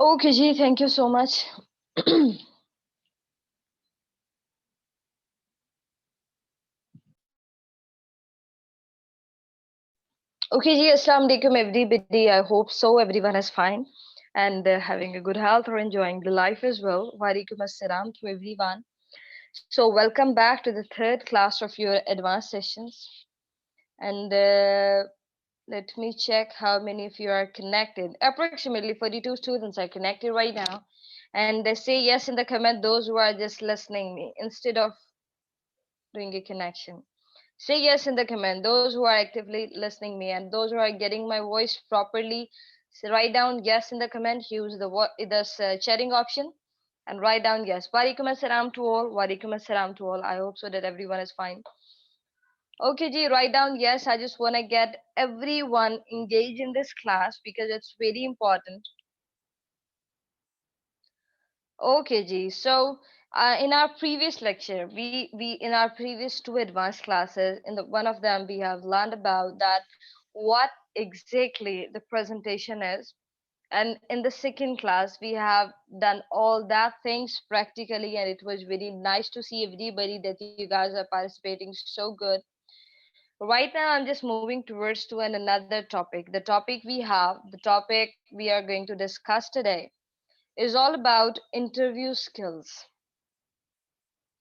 Okay, Ji, thank you so much. Okay, Ji, Assalamu alaikum, everybody. I hope so. Everyone is fine and having a good health or enjoying the life as well. Walaikum assalam to everyone. So, welcome back to the third class of your advanced sessions. And let me check how many of you are connected. Approximately 42 students are connected right now. And say yes in the comment those who are just listening me instead of doing a connection. Say yes in the comment those who are actively listening me, and those who are getting my voice properly. Write down yes in the comment. Use the chatting option and write down yes. Walaikum assalam to all. Walaikum assalam to all. I hope so that everyone is fine. Okay, Ji, write down yes. I just want to get everyone engaged in this class because it's very important. Okay, Ji. So, in our previous lecture, we in our previous two advanced classes, in the one of them we have learned about that what exactly the presentation is, and in the second class we have done all that things practically, and it was very nice to see everybody that you guys are participating so good. Right now, I'm just moving towards to another topic. The topic we have, the topic we are going to discuss today, is all about interview skills.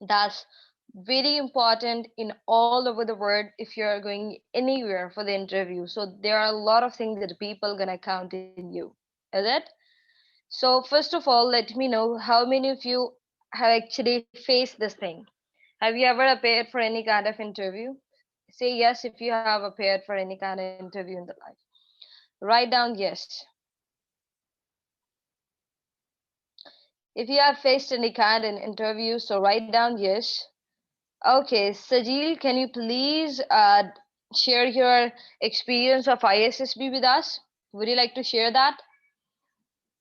That's very important in all over the world if you're going anywhere for the interview. So there are a lot of things that people gonna count in you. Is it? So first of all, let me know how many of you have actually faced this thing. Have you ever appeared for any kind of interview? Say yes if you have appeared for any kind of interview in the life. Write down yes. If you have faced any kind of interview, so write down yes. Okay, Sajil, can you please share your experience of ISSB with us? Would you like to share that?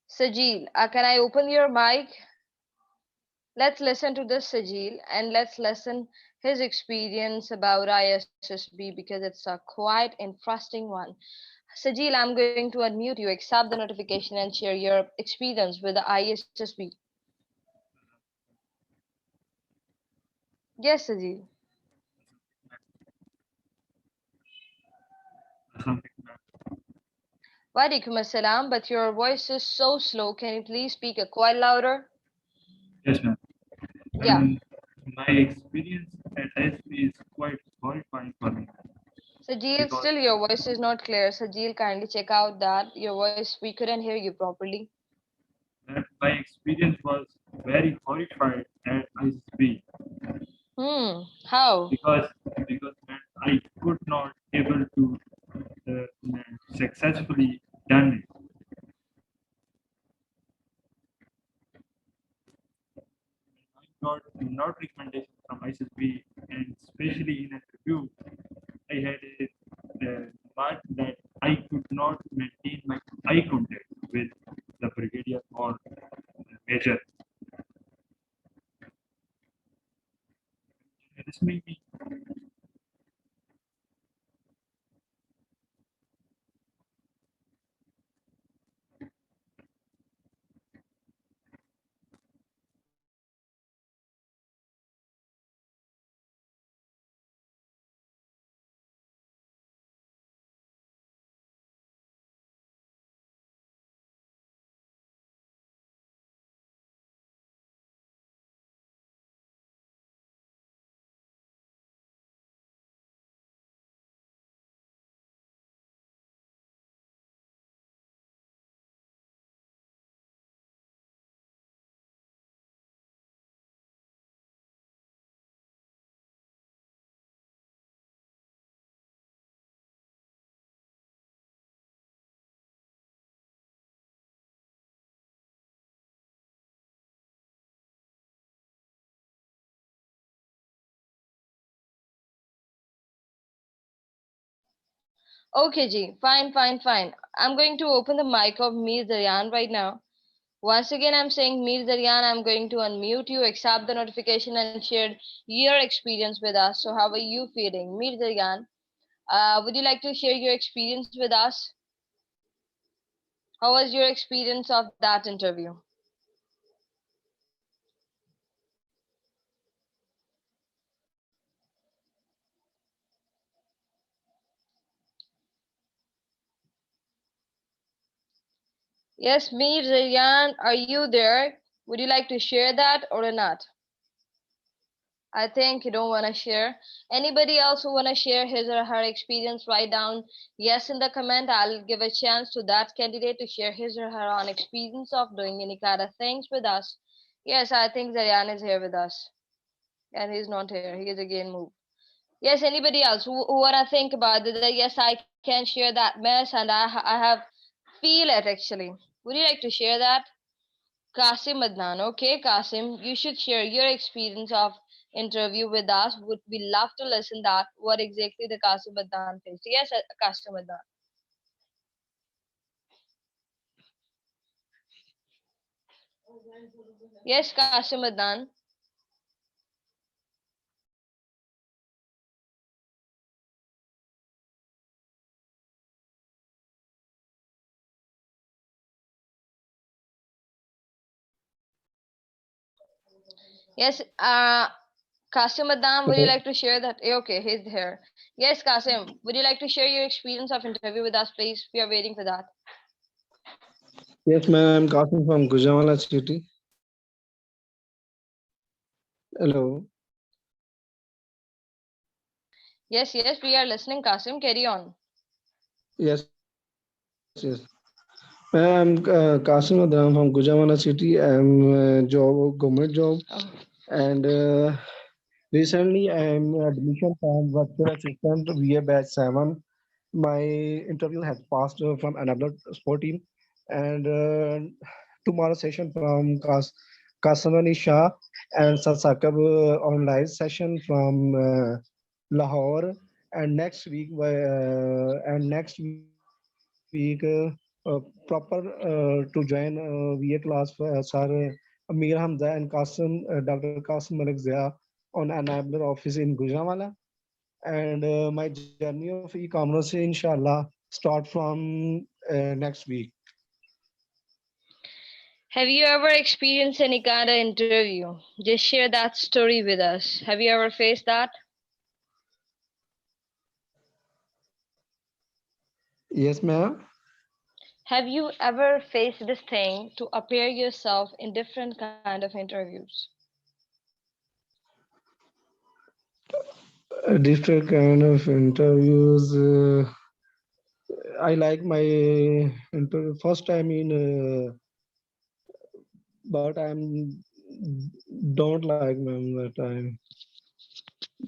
Sajil, can I open your mic? Let's listen to this Sajil and let's listen his experience about ISSB because it's a quite interesting one. Sajil, I'm going to unmute you, accept the notification and share your experience with the ISSB. Yes, Sajil. Walaikum assalam, but your voice is so slow. Can you please speak a quite louder? Yes, ma'am. Yeah. My experience at ISP is quite horrifying for me Sajil, because still your voice is not clear. Sajil, kindly check out that your voice, we couldn't hear you properly. my experience was very horrified at ISP How? because man, I could not able to successfully done it. I got not recommendation from ISP, and especially in a review, I had a mark that I could not maintain my eye contact with the brigadier or major. This made me Okay, Ji. Fine, fine, fine. I'm going to open the mic of Mir Daryan right now. Once again, I'm saying Mir Daryan, I'm going to unmute you, accept the notification, and share your experience with us. So, how are you feeling? Mir Daryan, would you like to share your experience with us? How was your experience of that interview? Yes, me, Zayan, are you there? Would you like to share that or not? I think you don't want to share. Anybody else who want to share his or her experience, write down yes in the comment. I'll give a chance to that candidate to share his or her own experience of doing any kind of things with us. Yes, I think Zayan is here with us. And he's not here. He is again moved. Yes, anybody else who want to think about it? That yes, I can share that mess and I have feel it actually. Would you like to share that? Kasim Adnan. Okay, Kasim, you should share your experience of interview with us. Would we love to listen that what exactly the Kasim Adnan faced? Yes, Kasim Adnan. Yes, Kasim Adnan. Yes, Kasim Adnan, would you Hello. like to share that? Okay, he's here. Yes, Kasim, would you like to share your experience of interview with us, please? We are waiting for that. Yes, ma'am. I'm Qasim from Gujranwala city. Hello. Yes, yes, we are listening, Kasim. Carry on. Yes, yes. Ma'am, I'm Qasim Adram from Gujranwala city. Government job, Oh, and recently I'm admission from virtual assistant VA batch 7. My interview has passed from another sport team, and tomorrow session from Kasamani Shah and Sasakab on live session from Lahore, and next week proper to join VA class for Sir Amir Hamza and Dr. Qasim Malik Zia on Enabler office in Gujranwala. And my journey of e-commerce, inshallah, start from next week. have you ever experienced any kind of interview? Just share that story with us. Have you ever faced that? Yes, ma'am. Have you ever faced this thing to appear yourself in different kind of interviews? Different kind of interviews. I like my first time in, but I'm don't like ma'am that time.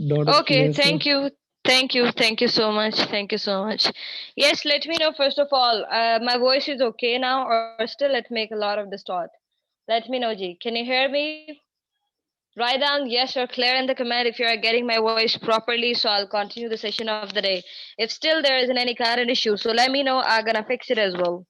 Don't Okay, experience. thank you. Thank you so much. Thank you so much. Yes, let me know first of all. My voice is okay now, or still let make a lot of distort. Let me know, G. Can you hear me? Write down yes or clear in the comment if you are getting my voice properly, so I'll continue the session of the day. If still there isn't any current issue, so let me know. I'm gonna fix it as well.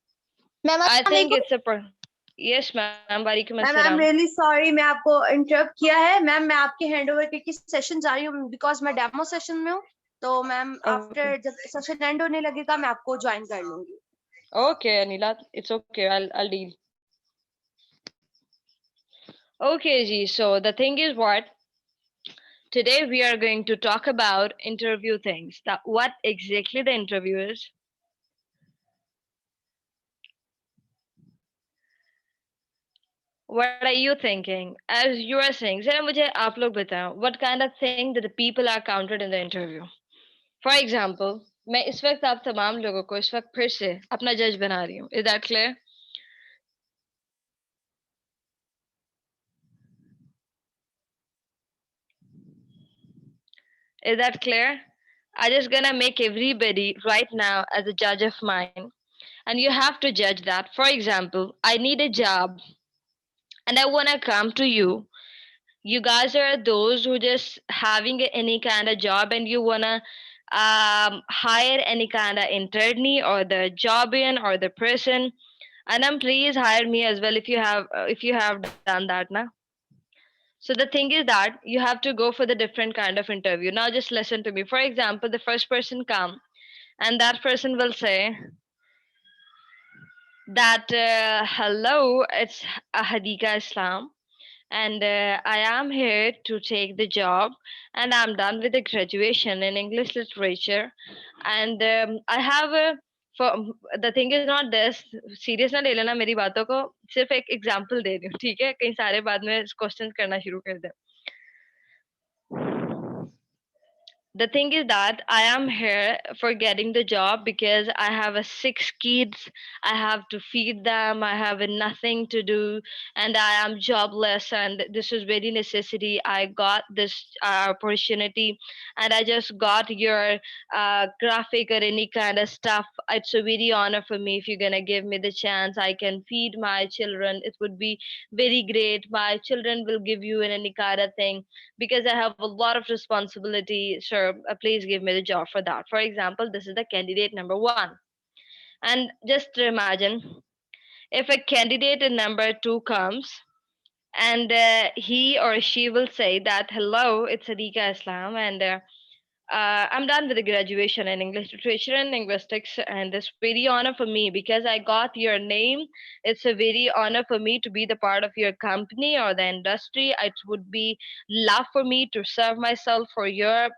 Ma'am I अस्सलाम think वालेकुम। it's a yes, ma'am. Walaikum ma'am I assalam. Am really sorry, मैं आपको interrupt किया है। Ma'am मैं आपके hand over के session जा रही हूँ बिकॉज मैं डेमो सेशन में हूँ। तो मैम Okay. आफ्टर जब सेशन एंड होने लगेगा मैं आपको ज्वाइन कर लूंगी। Okay, Anila, it's okay. I'll deal. Okay, G. So the thing is what? Today we are going to talk about interview things. That what exactly the interview is. What are you thinking? As you are saying, जरा मुझे आप लोग बताओ, what kind of thing that the people are counted in the interview? For example, मैं इस वक्त आप तमाम लोगों को इस वक्त फिर से अपना जज बना रही हूँ. Is that clear? Is that clear? I'm just gonna make everybody right now as a judge of mine, and you have to judge that. For example, I need a job and I wanna come to you. You guys are those who just having any kind of job and you wanna hire any kind of internee or the job in or the person, and then please hire me as well if you have done that now. So the thing is that you have to go for the different kind of interview. Now just listen to me. For example, the first person come and that person will say that hello, it's Hadika Islam, and I am here to take the job, and I'm done with the graduation in English literature, and I have a for the thing is not this, serious ना ले लेना मेरी बातों को, सिर्फ एक example दे रही हूँ, ठीक है, कहीं सारे बाद में क्वेश्चन करना शुरू कर दे. The thing is that I am here for getting the job because I have a six kids. I have to feed them. I have nothing to do, and I am jobless. And this is very necessity. I got this opportunity, and I just got your graphic or any kind of stuff. It's a very honor for me if you're gonna give me the chance. I can feed my children. It would be very great. My children will give you in any kind of thing because I have a lot of responsibility. Sir, please give me the job for that. For example, this is the candidate number one. And just imagine if a candidate in number two comes and he or she will say that, hello, it's Adika Islam, and I'm done with the graduation in English literature and linguistics, and it's very honor for me because I got your name. It's a very honor for me to be the part of your company or the industry. It would be love for me to serve myself for your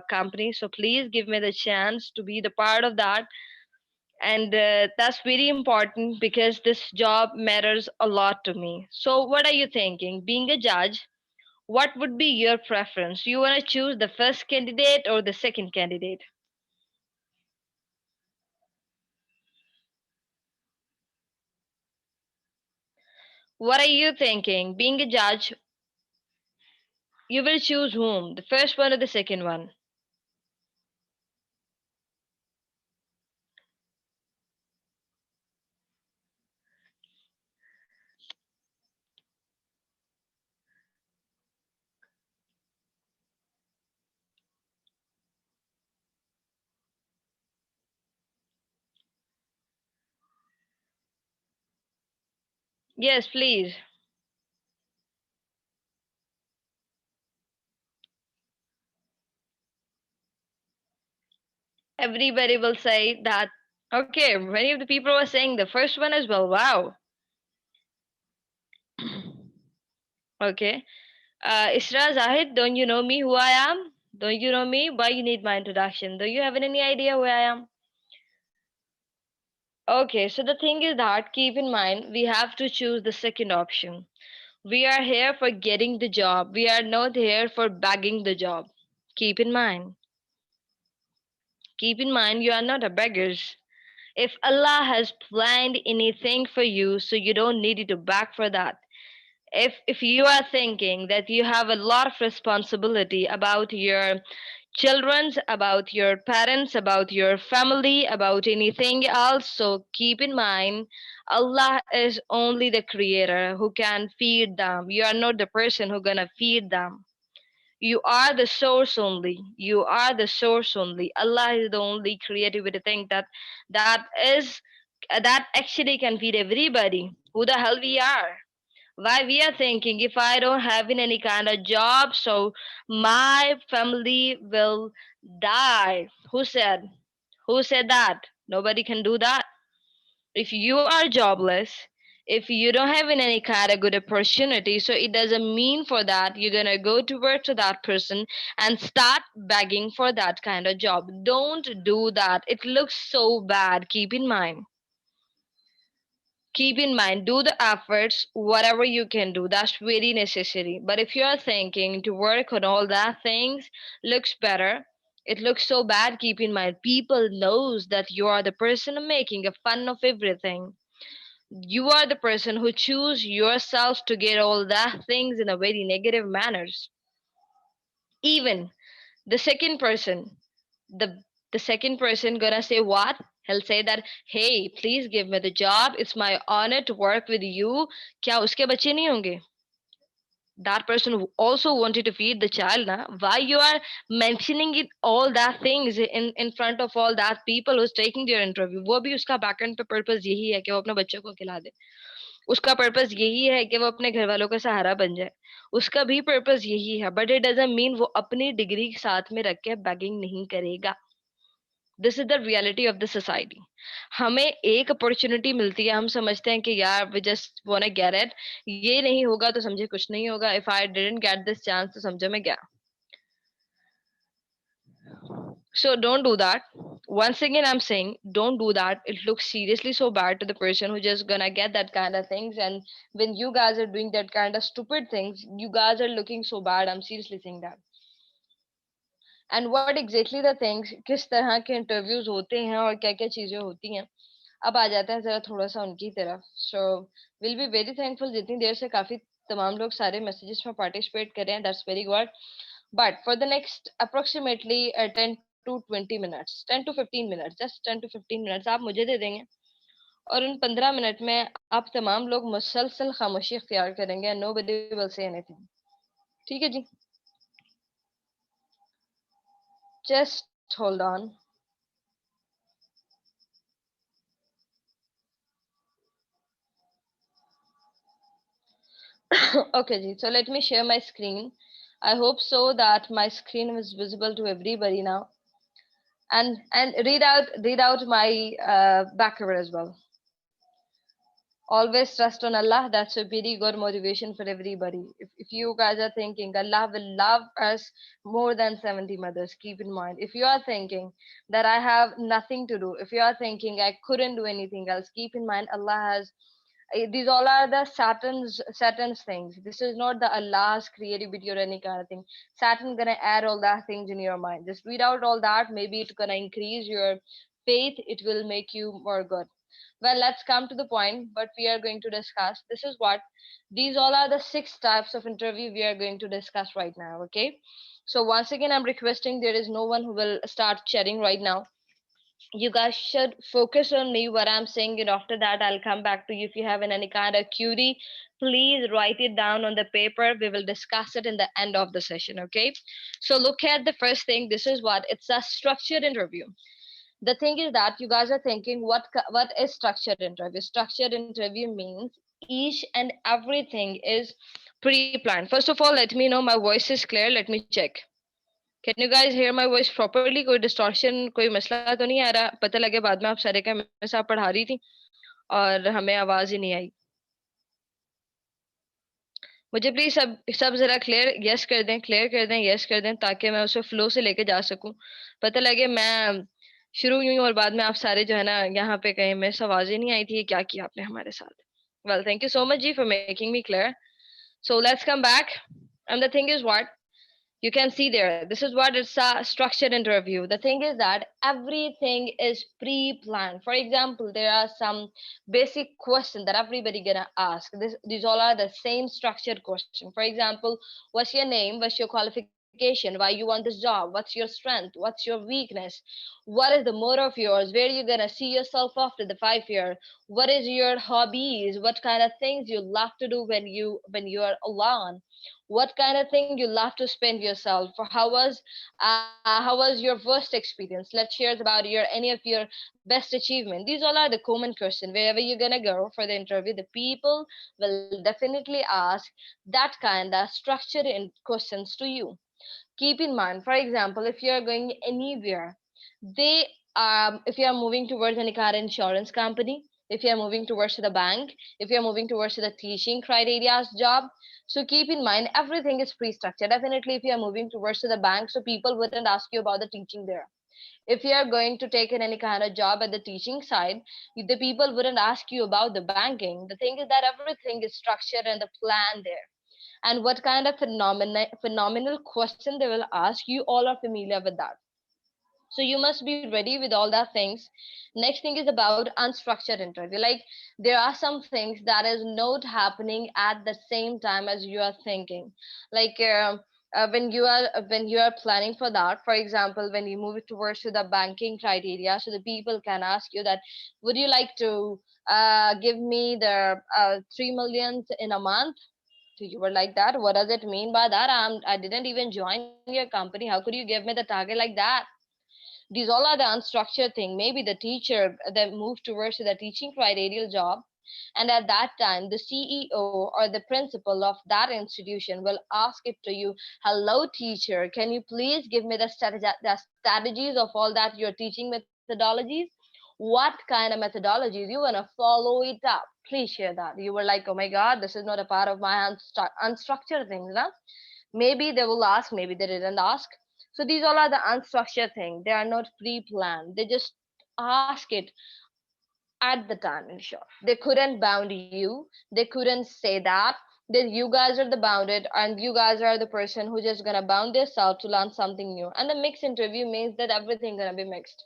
company. So please give me the chance to be the part of that, and that's very important because this job matters a lot to me. So, what are you thinking? Being a judge, what would be your preference? You want to choose the first candidate or the second candidate? What are you thinking? Being a judge, you will choose whom? The first one or the second one? Yes, please. Everybody will say that. Okay, many of the people were saying the first one as well. Wow. Okay. Isra Zahid, don't you know me who I am? Don't you know me? Why you need my introduction? Do you have any idea who I am? Okay, so the thing is that keep in mind we have to choose the second option. We are here for getting the job. We are not here for bagging the job. Keep in mind. Keep in mind you are not a beggars. If Allah has planned anything for you, so you don't need to beg for that. If you are thinking that you have a lot of responsibility about your children's, about your parents, about your family, about anything else, so keep in mind Allah is only the creator who can feed them. You are not the person who gonna feed them. You are the source only. You are the source only. Allah is the only creativity thing that actually can feed everybody. Who the hell we are? Why we are thinking if I don't have any kind of job, so my family will die. Who said? Who said that? Nobody can do that. If you are jobless, if you don't have any kind of good opportunity, so it doesn't mean for that you're gonna go to work to that person and start begging for that kind of job. Don't do that. It looks so bad. Keep in mind, do the efforts whatever you can do, that's very necessary. But if you are thinking to work on all that things looks better, it looks so bad. Keep in mind people knows that you are the person making a fun of everything. You are the person who choose yourself to get all that things in a very negative manners. Even the second person, the the second person gonna say what? He'll say that, hey, please give me the job, it's my honor to work with you. क्या उसके बच्चे नहीं होंगे? That person who also wanted to feed the child, na? Why you are mentioning it all that things in front of all that people who's taking their interview? वो भी उसका backend पे purpose यही है कि वो अपने बच्चों को खिला दे. उसका पर्पस यही है कि वो अपने घर वालों का सहारा बन जाए. उसका भी पर्पस यही है, बट इट डजंट मीन वो अपनी डिग्री साथ में रख के बेगिंग नहीं करेगा. This is the reality of the society. हमें एक अपॉर्चुनिटी मिलती है, हम समझते हैं कि यार we just want to get it, ये नहीं होगा तो समझे कुछ नहीं होगा, if I didn't get this chance तो समझो मैं क्या. So don't do that. Once again, I'm saying don't do that. It looks seriously so bad to the person who just gonna get that kind of things. And when you guys are doing that kind of stupid things, you guys are looking so bad. I'm seriously saying that. And what exactly the things, किस तरह के interviews होते हैं और क्या क्या चीजें होती हैं, अब आ जाते हैं जरा थोड़ा सा उनकी तरफ. So we'll be very thankful जितनी देर से काफी तमाम लोग सारे messages में participate कर रहे हैं. That's very good. But for the next approximately 10 to 20 minutes, 10 to 15 minutes, just 10 to 15 minutes आप मुझे दे देंगे और उन 15 मिनट में आप तमाम लोग मुसलसल खामोशी इख्तियार करेंगे and nobody will say anything. ठीक है जी? Just hold on. Okay ji, so let me share my screen. I hope so that my screen is visible to everybody now. And read out my backcover as well. Always trust on Allah. That's a very good motivation for everybody. If you guys are thinking Allah will love us more than 70 mothers, keep in mind. If you are thinking that I have nothing to do, if you are thinking I couldn't do anything else, keep in mind Allah has, these all are the Saturn's things. This is not the Allah's creativity or any kind of thing. Saturn gonna add all that things in your mind. Just read out all that. Maybe it's gonna increase your faith. It will make you more good. Well, let's come to the point. What we are going to discuss. This is what these all are the 6 types of interview we are going to discuss right now. Okay. So once again, I'm requesting there is no one who will start chatting right now. You guys should focus on me what I'm saying, and after that I'll come back to you. If you have any kind of query, please write it down on the paper. We will discuss it in the end of the session. Okay, so look at the first thing. This is what it's a structured interview. The thing is that you guys are thinking what is structured interview. Structured interview means each and everything is pre-planned. First of all, let me know my voice is clear. Let me check. Can you guys hear my voice properly? कोई distortion, कोई मसला तो नहीं आ रहा? पता लगे बाद में आप सारे का मेरे साथ पढ़ा रही थी और हमें आवाज ही नहीं आई. मुझे प्लीज सब जरा यस कर दें, क्लियर कर दें, यस कर दें, ताकि मैं उसे फ्लो से लेके जा सकूं. पता लगे मैं शुरू हुई और बाद में आप सारे जो है ना यहाँ पे कहीं मेरे से आवाज ही नहीं आई थी. क्या किया आपने हमारे साथ? Well, thank you so much ji for making me clear. So let's come back. And the thing is what? You can see there, this is what it's a structured interview. The thing is that everything is pre-planned. For example, there are some basic questions that everybody gonna ask. These all are the same structured question. For example, what's your name, what's your qualification, why you want this job, what's your strength, what's your weakness, what is the motto of yours, where you gonna see yourself after the 5 year, what is your hobbies, what kind of things you love to do when you are alone, what kind of thing you love to spend yourself for, how was your first experience, let's hear about your any of your best achievement. These all are the common question. Wherever you're gonna go for the interview, the people will definitely ask that kind of structured in questions to you. Keep in mind, for example, if you're going anywhere, they if you are moving towards any car insurance company, if you are moving towards the bank, if you are moving towards the teaching criteria's job, so keep in mind everything is pre-structured. Definitely if you are moving towards the bank, so people wouldn't ask you about the teaching there. If you are going to take in any kind of job at the teaching side, the people wouldn't ask you about the banking. The thing is that everything is structured and the plan there. And what kind of phenomenal question they will ask, you all are familiar with that. So you must be ready with all that things. Next thing is about unstructured interview. Like there are some things that is not happening at the same time as you are thinking. Like when you are planning for that, for example, when you move it towards to the banking criteria, so the people can ask you that, would you like to give me the 3 million in a month? So you were like that. What does it mean by that? I didn't even join your company. How could you give me the target like that? These all are the unstructured thing. Maybe the teacher that moved towards the teaching criteria job. And at that time, the CEO or the principal of that institution will ask it to you, hello teacher, can you please give me the strategies of all that you're teaching methodologies? What kind of methodologies you want to follow it up? Please share that. You were like, oh my god, this is not a part of my unstructured things, no? Maybe they will ask, maybe they didn't ask. So these all are the unstructured things. They are not pre-planned. They just ask it at the time. In short, they couldn't bound you. They couldn't say that you guys are the bounded and you guys are the person who just gonna bound yourself to learn something new. And the mixed interview means that everything gonna be mixed.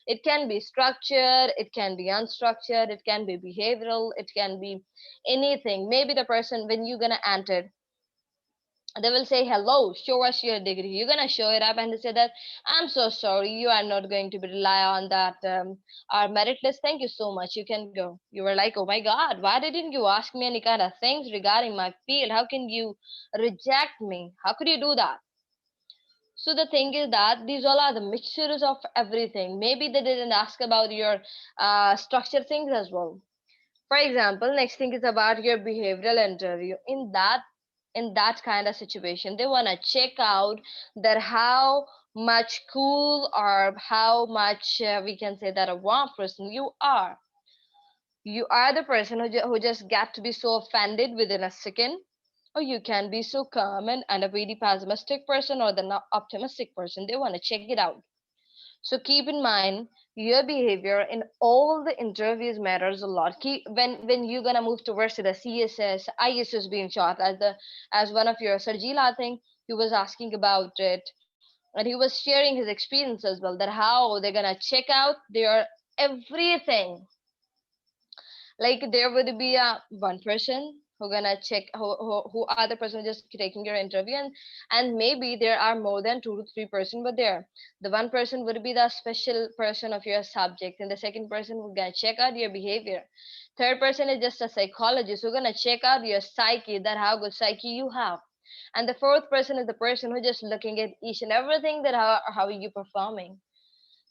It can be structured, it can be unstructured, it can be behavioral, it can be anything. Maybe the person, when you're gonna enter, they will say, hello, show us your degree. You're gonna show it up and they say that, I'm so sorry, you are not going to be rely on that our merit list. Thank you so much, you can go. You were like, oh my god, why didn't you ask me any kind of things regarding my field? How can you reject me? How could you do that? So the thing is that these all are the mixtures of everything. Maybe they didn't ask about your structure things as well. For example, next thing is about your behavioral interview. In that kind of situation, they want to check out that how much cool or how much we can say that a warm person you are. You are the person who just get to be so offended within a second, or you can be so calm and a very pessimistic person or the not optimistic person. They want to check it out. So keep in mind your behavior in all the interviews matters a lot. When you're gonna move towards to the CSS, ISS being short as one of your Sarjil, I think he was asking about it, and he was sharing his experience as well, that how they're gonna check out their everything. Like there would be a one person who gonna check who are the person just taking your interview, and maybe there are more than 2 to 3 person, but there the one person would be the special person of your subject, and the second person who gonna check out your behavior. Third person is just a psychologist who gonna check out your psyche, that how good psyche you have. And the fourth person is the person who just looking at each and everything, that how are you performing.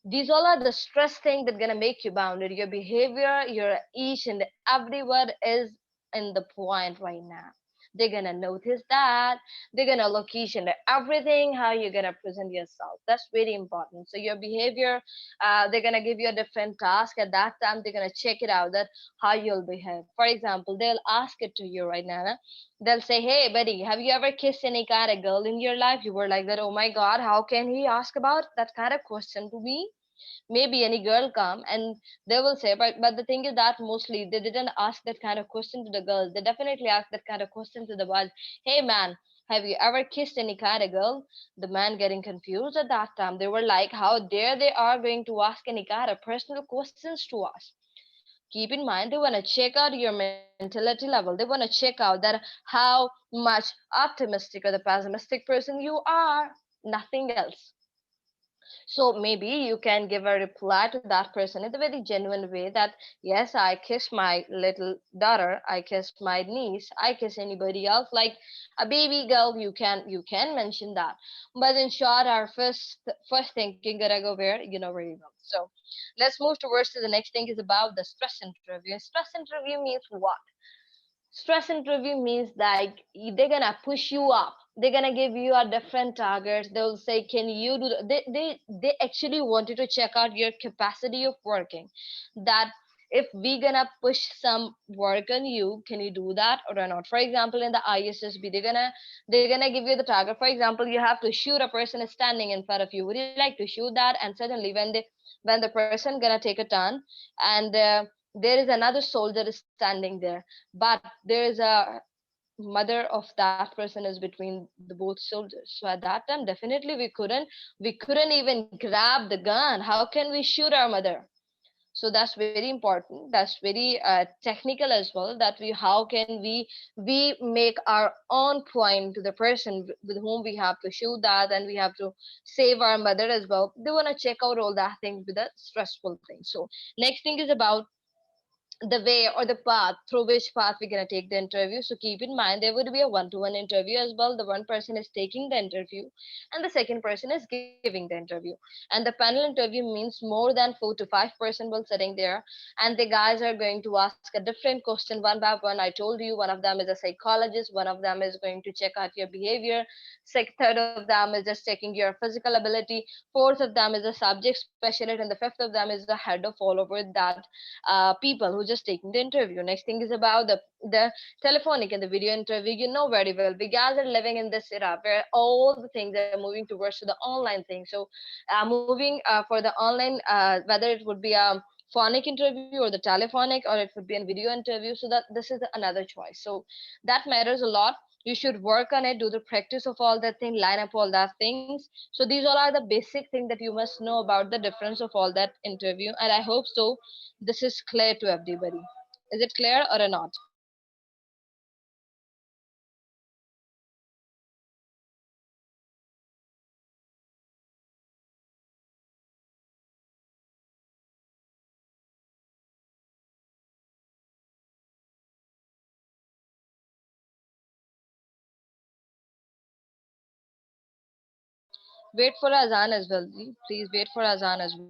These all are the stress thing that gonna make you bounded. Your behavior, your each and every word is in the point right now. They're gonna notice that. They're gonna look each and everything how you're gonna present yourself. That's very important. So your behavior, they're gonna give you a different task. At that time, they're gonna check it out, that how you'll behave. For example, they'll ask it to you right now. They'll say, hey buddy, have you ever kissed any kind of girl in your life? You were like that, oh my god, how can he ask about that kind of question to me? Maybe any girl come and they will say, but the thing is that mostly they didn't ask that kind of question to the girls. They definitely ask that kind of question to the boys. Hey man, have you ever kissed any kind of girl? The man getting confused at that time. They were like, how dare they are going to ask any kind of personal questions to us? Keep in mind, they want to check out your mentality level. They want to check out that how much optimistic or the pessimistic person you are, nothing else. So maybe you can give a reply to that person in a very genuine way, that yes, I kiss my little daughter, I kiss my niece, I kiss anybody else like a baby girl. You can mention that. But in short, our first thinking gotta go where you know very well. So let's move towards to the next thing is about the stress interview. Stress interview means what? Stress interview means like they're gonna push you up. They're gonna give you a different targets. They'll say, can you do they actually wanted to check out your capacity of working, that if we gonna push some work on you, can you do that or not? For example, in the ISSB, they're gonna give you the target. For example, you have to shoot a person standing in front of you. Would you like to shoot that? And suddenly when the person gonna take a turn, and there is another soldier standing there, but there is a mother of that person is between the both soldiers. So at that time, definitely we couldn't even grab the gun. How can we shoot our mother? So that's very important. That's very technical as well, that we how can we make our own point to the person with whom we have to shoot that, and we have to save our mother as well. They want to check out all that things with a stressful thing. So next thing is about the way or the path through which path we're going to take the interview. So keep in mind there would be a one-to-one interview as well. The one person is taking the interview and the second person is giving the interview. And the panel interview means more than 4 to 5 person will sitting there, and the guys are going to ask a different question one by one. I told you one of them is a psychologist, one of them is going to check out your behavior, third of them is just checking your physical ability, fourth of them is a subject specialist, and the fifth of them is the head of all over that people who just taking the interview. Next thing is about the telephonic and the video interview. You know very well, we guys are living in this era where all the things are moving towards to the online thing. So moving for the online, whether it would be a phonic interview or the telephonic, or it would be a video interview, so that this is another choice. So that matters a lot. You should work on it, do the practice of all that thing, line up all that things. So these all are the basic things that you must know about the difference of all that interview, and I hope so this is clear to everybody. Is it clear or not? Wait for Azan as well. Ji. Please wait for Azan as well.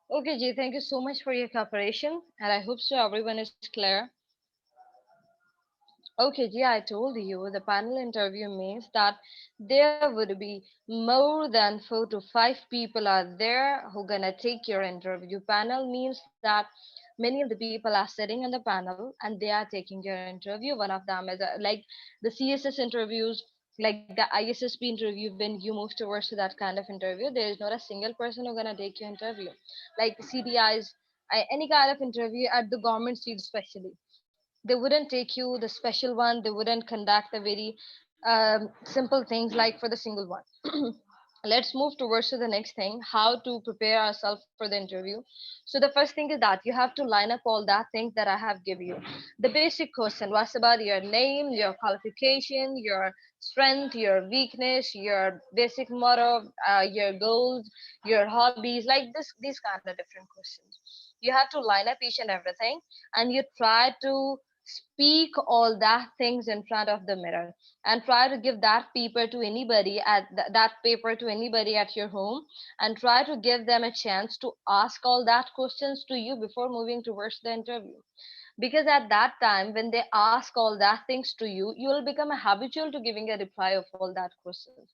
Okay, Ji, thank you so much for your cooperation, and I hope so everyone is clear. Okay, Ji, I told you the panel interview means that there would be more than 4 to 5 people are there who gonna take your interview. Panel means that many of the people are sitting in the panel and they are taking your interview. One of them is like the CSS interviews, like the ISSP interview. When you move towards to that kind of interview, there is not a single person who gonna take your interview. Like CDIs, any kind of interview at the government seat, especially they wouldn't take you the special one. They wouldn't conduct the very simple things like for the single one. Let's move towards to the next thing, how to prepare ourselves for the interview. So the first thing is that you have to line up all that things that I have given you. The basic question was about your name, your qualification, your strength, your weakness, your basic motto, your goals, your hobbies, like this, these kind of different questions. You have to line up each and everything, and you try to speak all that things in front of the mirror, and try to give that paper to anybody at that paper to anybody at your home, and try to give them a chance to ask all that questions to you before moving towards the interview. Because at that time when they ask all that things to you, you will become a habitual to giving a reply of all that questions.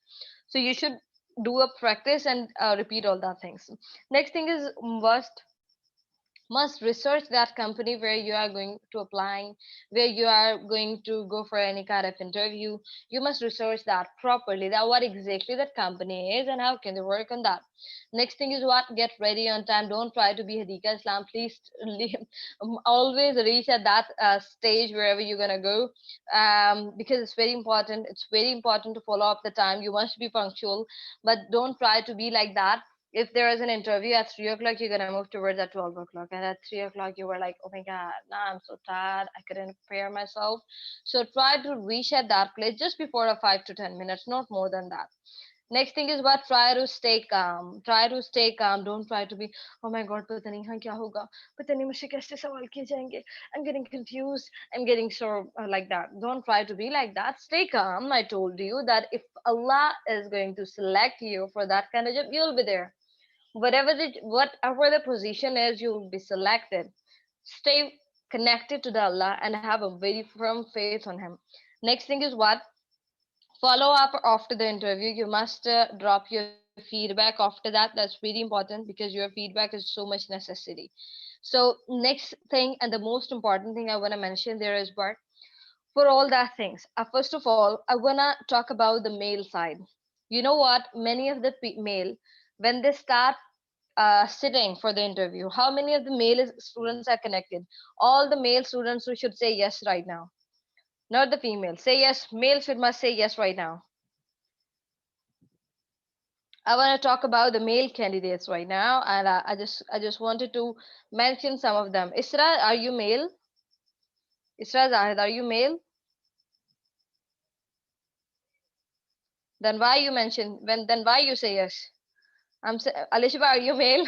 So you should do a practice and repeat all that things. Next thing is must research that company where you are going to applying, where you are going to go for any kind of interview. You must research that properly, that what exactly that company is and how can they work on that. Next thing is what, get ready on time. Don't try to be Hadika Islam, please. Always reach at that stage wherever you're gonna go, because it's very important. It's very important to follow up the time. You must be punctual, but don't try to be like that. If there is an interview at 3 o'clock, you're gonna move towards at 12 o'clock, and at 3 o'clock you were like, "Oh my God, now I'm so tired. I couldn't prepare myself." So try to reach at that place just before a 5 to 10 minutes, not more than that. Next thing is what, try to stay calm. Try to stay calm. Don't try to be, "Oh my God, पता नहीं हाँ क्या होगा, पता नहीं मुझसे कैसे सवाल किए जाएंगे, I'm getting confused, I'm getting so like that." Don't try to be like that. Stay calm. I told you that if Allah is going to select you for that kind of job, you'll be there. Whatever the position is, you'll be selected. Stay connected to the Allah and have a very firm faith on Him. Next thing is what, follow up after the interview. You must drop your feedback after that. That's very important because your feedback is so much necessary. So next thing and the most important thing I want to mention there is what, for all that things, first of all, I want to talk about the male side. You know what, many of the male, when they start sitting for the interview, how many of the students are connected? All the male students who should say yes right now, not the female. Say yes. Male should must say yes right now. I want to talk about the male candidates right now, and I just wanted to mention some of them. Isra, are you male? Isra Zahid, are you male? Then why you mention when? Then why you say yes? Alisha, are you male?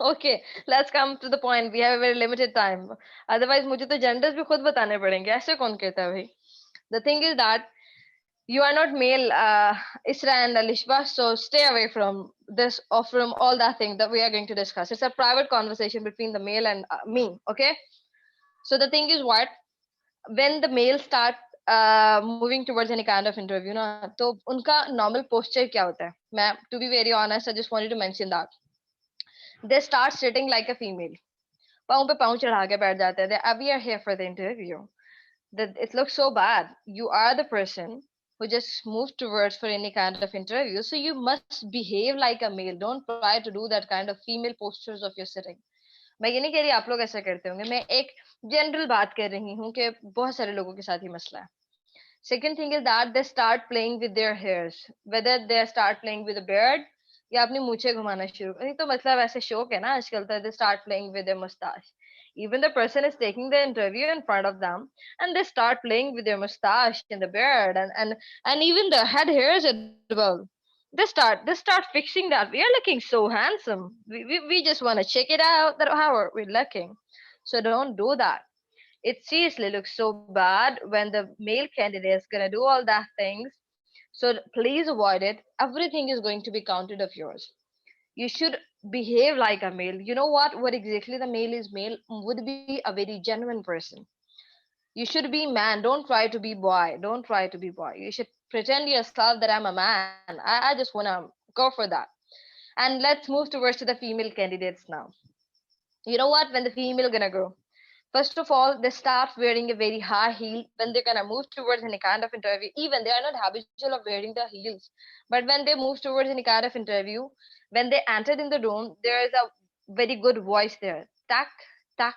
Okay, let's come to the point. We have a very limited time. Otherwise, मुझे तो genders भी खुद बताने पड़ेंगे. ऐसे कौन कहता है भाई? The thing is that you are not male, Isra and Alishba, so stay away from this or from all that thing that we are going to discuss. It's a private conversation between the male and me, okay? So the thing is what, when the male start moving towards any kind of interview ना, तो उनका normal posture क्या होता है? मैं, to be very honest, I just wanted to mention that they start sitting like a female. पाँव पे पाँव चढ़ा के बैठ जाते हैं. We are here for the interview. That it looks so bad. You are the person who just moved towards for any kind of interview, so you must behave like a male. Don't try to do that kind of female postures of your sitting. मैं ये नहीं कह रही आप लोग ऐसा करते होंगे, मैं एक जनरल बात कर रही हूँ कि बहुत सारे लोगों के साथ ही मसला है. Second thing is that they start playing with their hairs, whether they start playing with a beard या अपनी मूछें घुमाना शुरू कर. नहीं तो मतलब ऐसे शौक है ना आजकल, तो they start playing with their mustache. Even the person is taking the interview in front of them, and they start playing with their mustache and the beard and even the head hairs as well. They start fixing that. We are looking so handsome. We just want to check it out that how are we looking. So don't do that. It seriously looks so bad when the male candidate is gonna do all that things. So please avoid it. Everything is going to be counted of yours. You should behave like a male. You know what exactly the male is? Male would be a very genuine person. You should be man. Don't try to be boy. Don't try to be boy. You should pretend yourself that I'm a man. I just wanna go for that. And let's move towards to the female candidates now. You know what? When the female gonna go, first of all, they start wearing a very high heel when they're gonna move towards any kind of interview. Even they are not habitual of wearing the heels, but when they move towards any kind of interview, when they entered in the room, there is a very good voice there. Tack, tack,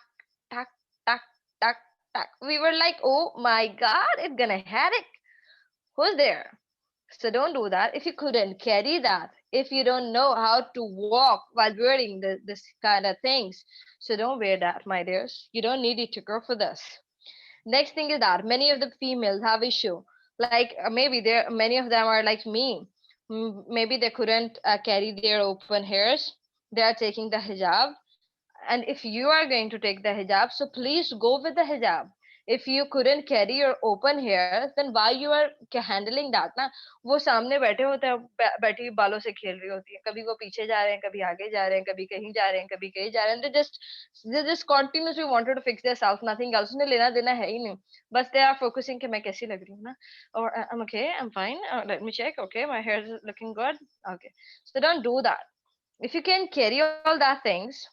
tack, tack, tack, tack. We were like, oh my god, it's gonna headache. Who's there? So don't do that. If you couldn't carry that, if you don't know how to walk while wearing this kind of things, so don't wear that, my dears. You don't need it to go for this. Next thing is that many of the females have issue. Like maybe there, many of them are like me. Maybe they couldn't carry their open hairs. They are taking the hijab, and if you are going to take the hijab, so please go with the hijab. If you couldn't carry your open hair, then why you are handling that ना? वो सामने बैठे होते हैं, बैठी बालों से खेल रही होती है, कभी वो पीछे जा रहे हैं, कभी आगे जा रहे हैं, कभी कहीं जा रहे हैं, कभी कहीं जा रहे हैं. They just continuously wanted to fix themselves, nothing else. उन्हें लेना देना है ही नहीं, बस they are focusing कि मैं कैसी लग रही हूँ ना, or I'm okay, I'm fine, let me check, okay, my hair is looking good, okay. So don't do that. If you can carry all that things,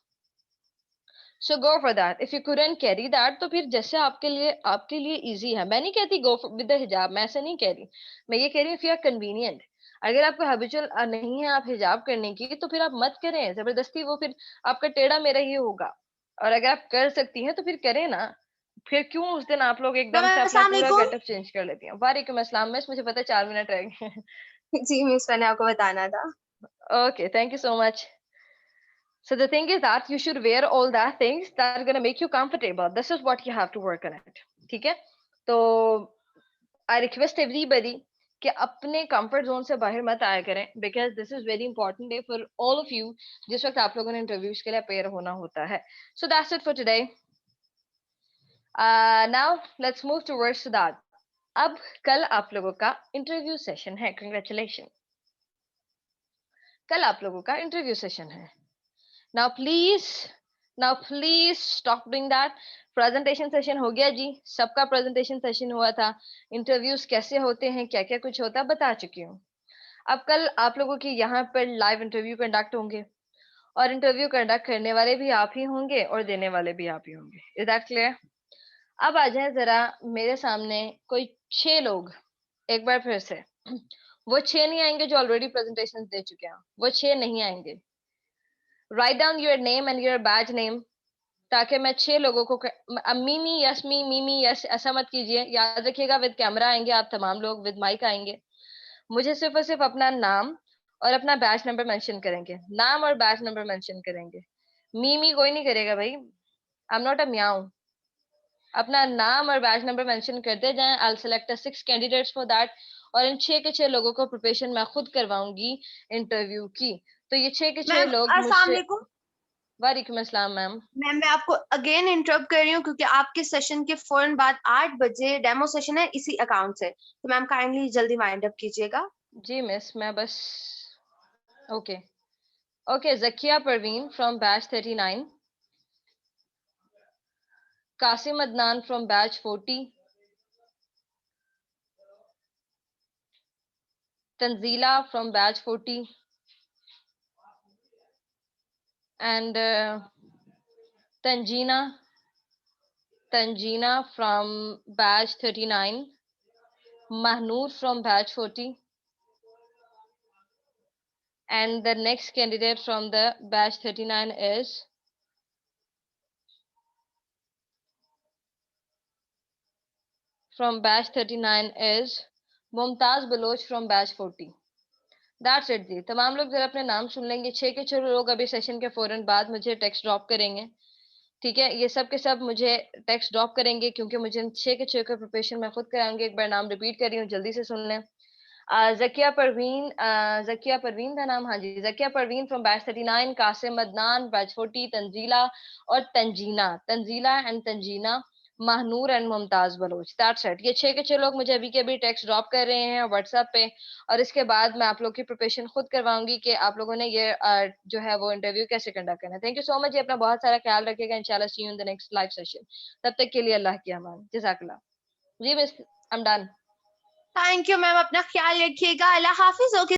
so go for that. If you couldn't carry that, तो फिर जैसे आपके लिए easy है. मैं नहीं कहती go with the हिजाब, मैं ऐसा नहीं कह रही. मैं ये कह रही हूँ इफ यू आर कन्वीनियंट. अगर आपको हैबिचुअल नहीं है आप हिजाब करने की, तो फिर आप मत करें जबरदस्ती. वो फिर आपका टेढ़ा मेरा ही होगा. और अगर आप कर सकती हैं तो फिर करें ना. फिर क्यों उस दिन आप लोग एकदम से अपना अस्सलाम पूरा वालेकुम। गेटअप चेंज कर लेती हैं. वालेकुम अस्सलाम मिस, मुझे पता है 4 मिनट रह गए. जी मिस, मैंने आपको बताना था। Okay, thank you so much. So the thing is that you should wear all that things that are gonna make you comfortable. This is what you have to work on it. ठीक है? तो I request everybody कि अपने comfort zone से बाहर मत आया करें, because this is very important day for all of you जिस वक्त आप लोगों ने interviews के लिए appear होना होता है. So that's it for today. Now let's move towards that. अब कल आप लोगों का interview session है. Congratulations. कल आप लोगों का interview session है. Now please stop doing that. Presentation session हो गया जी, सबका presentation session हुआ था. Interviews कैसे होते हैं, क्या क्या कुछ होता है, बता चुकी हूँ. अब कल आप लोगों की यहाँ पर live interview conduct होंगे, और interview conduct करने वाले भी आप ही होंगे और देने वाले भी आप ही होंगे. Is that clear? अब आ जाए जरा मेरे सामने कोई 6 लोग. एक बार फिर से वो 6 नहीं आएंगे जो already presentations दे चुके हैं. वो 6 नहीं आएंगे. Write down your name and your badge name, ताकि मैं 6 लोगों को मीमी यस ऐसा मत कीजिए. याद रखिएगा विद कैमरा आएंगे आप तमाम लोग, विद माइक आएंगे. मुझे सिर्फ और सिर्फ अपना नाम और अपना बैच नंबर मेंशन करेंगे. नाम और बैच नंबर मेंशन करेंगे. मीमी कोई नहीं करेगा भाई. आई एम नॉट अ म्याऊ. अपना नाम और बैच नंबर मेंशन करते जाएं. I will select 6 candidates for that. और इन 6 के 6 लोगों को प्रिपरेशन मैं खुद करवाऊंगी इंटरव्यू की. तो ये 6 के 6 मैम लोग अस्सलाम मुझसे. वालेकुम। वालेकुम अस्सलाम मैम. मैम मैं आपको अगेन इंटरप्ट कर रही हूँ क्योंकि आपके सेशन के फौरन बाद 8 बजे डेमो सेशन है इसी अकाउंट से, तो मैम काइंडली जल्दी वाइंड अप कीजिएगा। जी मिस, मैं बस okay okay. Zakia Parveen from batch 39, Qasim Adnan from batch 40, Tanzila from batch 40, and Tanjina from batch 39, Mahnoor from batch 40, and the next candidate from the batch 39 is Mumtaz Baloch from batch 40. That's it जी. तमाम लोग जरा अपने नाम सुन लेंगे. 6 के 6 लोग अभी सेशन के फौरन बाद मुझे टेक्स्ट ड्रॉप करेंगे. ठीक है, ये सब के सब मुझे टेक्स्ट ड्रॉप करेंगे क्योंकि मुझे 6 के 6 का प्रिपरेशन मैं खुद कराऊंगी. एक बार नाम रिपीट कर रही हूँ, जल्दी से सुन लें. जकिया परवीन का नाम, हाँ जी, Zakia Parveen from batch 39, Qasim Adnan batch 40, Tanzila और Tanzina and Tanzina Mahnoor and Mumtaz Baloch, that's it. ये 6 के 6 लोग मुझे अभी के अभी टेक्स्ट ड्रॉप कर रहे हैं व्हाट्सएप पे, और इसके बाद मैं आप लोग की प्रिपरेशन खुद करवाऊंगी कि आप लोगों ने ये जो है वो इंटरव्यू कैसे कंडक्ट करना है। थैंक यू सो मच, ये अपना बहुत सारा ख्याल रखिएगा। इंशाल्लाह see you in the next live session. तब तक के लिए अल्लाह की अमान, जज़ाकल्लाह। जी miss, I am done. Thank you ma'am, अपना ख्याल रखिएगा। अल्लाह हाफिज। ओके।